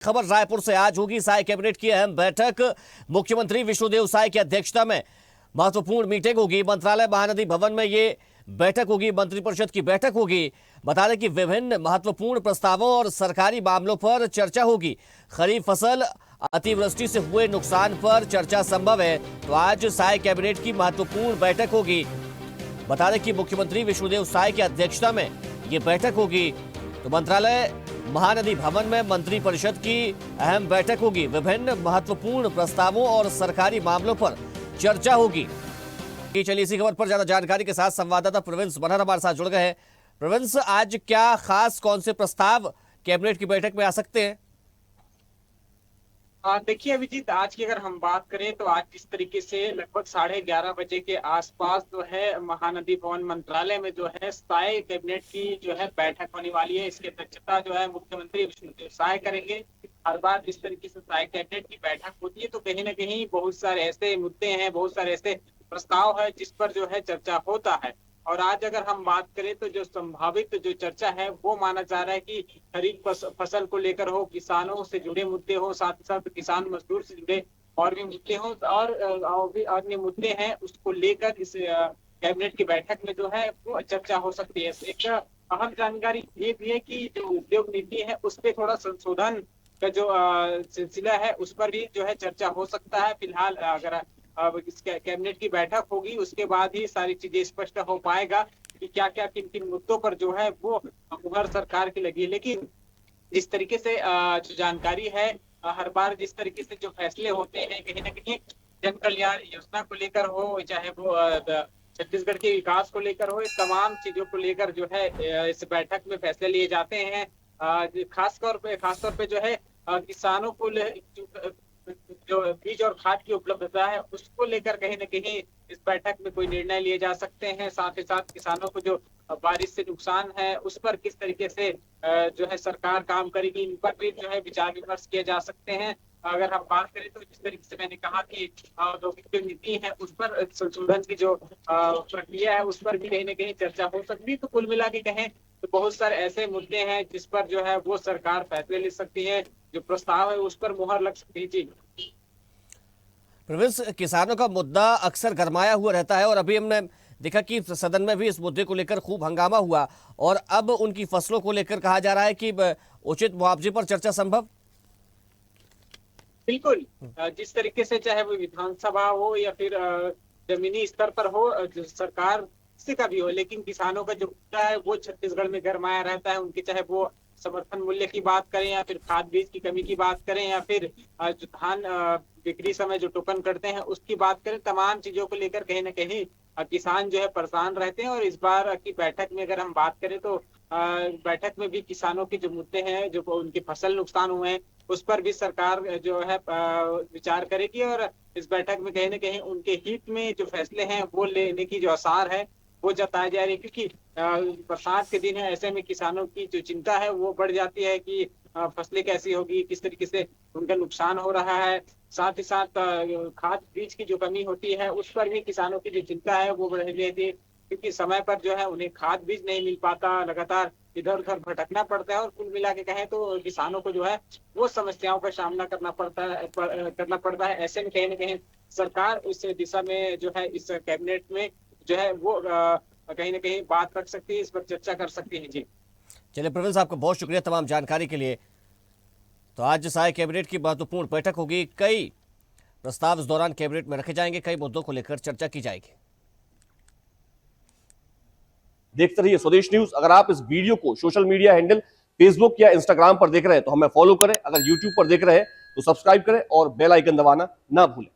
खबर रायपुर से। आज होगी साय कैबिनेट की अहम बैठक। मुख्यमंत्री विष्णुदेव साय की अध्यक्षता में महत्वपूर्ण मीटिंग होगी। मंत्रालय महानदी भवन में ये बैठक होगी, मंत्रिपरिषद की बैठक होगी। बता दें कि विभिन्न महत्वपूर्ण प्रस्तावों और सरकारी मामलों पर चर्चा होगी। खरीफ फसल अतिवृष्टि से हुए नुकसान पर चर्चा संभव है, तो आज साय कैबिनेट की महत्वपूर्ण बैठक होगी। बता दें कि मुख्यमंत्री विष्णुदेव साय की अध्यक्षता में ये बैठक होगी। तो मंत्रालय महानदी भवन में मंत्रिपरिषद की अहम बैठक होगी। विभिन्न महत्वपूर्ण प्रस्तावों और सरकारी मामलों पर चर्चा होगी। चलिए इसी खबर पर ज्यादा जानकारी के साथ संवाददाता प्रविंस बनहर हमारे साथ जुड़ गए हैं। प्रविंस, आज क्या खास कौन से प्रस्ताव कैबिनेट की बैठक में आ सकते हैं? देखिए अभिजीत, आज की अगर हम बात करें तो आज जिस तरीके से लगभग 11:30 बजे के आसपास जो है महानदी भवन मंत्रालय में जो है साय कैबिनेट की जो है बैठक होने वाली है। इसकी अध्यक्षता जो है मुख्यमंत्री विष्णुदेव साय करेंगे। हर बार जिस तरीके से साय कैबिनेट की बैठक होती है तो कहीं ना कहीं बहुत सारे ऐसे मुद्दे हैं, बहुत सारे ऐसे प्रस्ताव है जिस पर जो है चर्चा होता है। और आज अगर हम बात करें तो जो संभावित जो चर्चा है वो माना जा रहा है कि खरीफ फसल को लेकर हो, किसानों से जुड़े मुद्दे हो, साथ ही साथ किसान मजदूर से जुड़े और भी मुद्दे हो और भी अन्य मुद्दे हैं, उसको लेकर इस कैबिनेट की बैठक में जो है वो चर्चा हो सकती है। एक अहम जानकारी ये भी है कि जो उद्योग नीति है उस पर थोड़ा संशोधन का जो सिलसिला है उस पर भी जो है चर्चा हो सकता है। फिलहाल अगर अब इस कैबिनेट की बैठक होगी उसके बाद ही सारी चीजें स्पष्ट हो पाएगा कि क्या क्या किन किन मुद्दों पर जो है वो मुहर सरकार की लगी है। लेकिन जिस तरीके से जो जानकारी है, हर बार जिस तरीके से जो फैसले होते हैं कहीं ना कहीं जन कल्याण योजना को लेकर हो, चाहे वो छत्तीसगढ़ के विकास को लेकर हो, तमाम चीजों को लेकर जो है इस बैठक में फैसले लिए जाते हैं। खास तौर पे जो है किसानों को जो बीज और खाद की उपलब्धता है उसको लेकर कहीं ना कहीं इस बैठक में कोई निर्णय लिए जा सकते हैं। साथ ही साथ किसानों को जो बारिश से नुकसान है उस पर किस तरीके से जो है सरकार काम करेगी, इन पर भी जो है विचार विमर्श किए जा सकते हैं। अगर हम बात करें तो जिस तरीके से मैंने कहा कि औद्योगिक जो नीति है उस पर संशोधन की जो प्रक्रिया है उस पर भी कहीं ना कहीं चर्चा हो सकती है। तो कुल मिला के कहें तो बहुत सारे ऐसे मुद्दे हैं जिस पर जो है वो सरकार फैसले ले सकती है, जो प्रस्ताव है उस पर मुहर लग सकती है। जी प्रविंस, किसानों का मुद्दा अक्सर गरमाया हुआ रहता है और अभी हमने देखा कि सदन में भी इस मुद्दे को लेकर खूब हंगामा हुआ और अब उनकी फसलों को लेकर कहा जा रहा है कि उचित मुआवजे पर चर्चा संभव। बिल्कुल, जिस तरीके से चाहे वो विधानसभा हो या फिर जमीनी स्तर पर हो, जो सरकार से का भी हो, लेकिन किसानों का जो मुद्दा है वो छत्तीसगढ़ में गरमाया रहता है। उनकी चाहे वो समर्थन मूल्य की बात करें या फिर खाद बीज की कमी की बात करें या फिर जो धान बिक्री समय जो टोकन करते हैं उसकी बात करें, तमाम चीजों को लेकर कहीं ना कहीं किसान जो है परेशान रहते हैं। और इस बार की बैठक में अगर हम बात करें तो बैठक में भी किसानों के जो मुद्दे हैं, जो उनकी फसल नुकसान हुए हैं उस पर भी सरकार जो है विचार करेगी और इस बैठक में कहीं ना कहीं उनके हित में जो फैसले हैं वो लेने की जो आसार है वो जताए जा रही है। क्योंकि बरसात के दिन है, ऐसे में किसानों की जो चिंता है वो बढ़ जाती है कि फसलें कैसी होगी, किस तरीके से उनका नुकसान हो रहा है। साथ ही साथ खाद बीज की जो कमी होती है उस पर भी किसानों की जो चिंता है वो बढ़ रहती है, क्योंकि समय पर जो है उन्हें खाद बीज नहीं मिल पाता, लगातार इधर उधर भटकना पड़ता है। और कुल मिला के कहें तो किसानों को जो है वो समस्याओं का सामना करना पड़ता है। ऐसे में कहीं ना कहीं सरकार इस दिशा में जो है इस कैबिनेट में जो है वो कहीं ना कहीं बात रख सकती है, इस पर चर्चा कर सकती है। जी चलिए प्रवीण साहब, आपका बहुत शुक्रिया तमाम जानकारी के लिए। तो आज साय कैबिनेट की महत्वपूर्ण बैठक होगी। कई प्रस्ताव इस दौरान कैबिनेट में रखे जाएंगे, कई मुद्दों को लेकर चर्चा की जाएगी। देखते रहिए स्वदेश न्यूज। अगर आप इस वीडियो को सोशल मीडिया हैंडल फेसबुक या इंस्टाग्राम पर देख रहे हैं तो हमें फॉलो करें। अगर यूट्यूब पर देख रहे हैं तो सब्सक्राइब करें और बेल आइकन दबाना ना भूलें।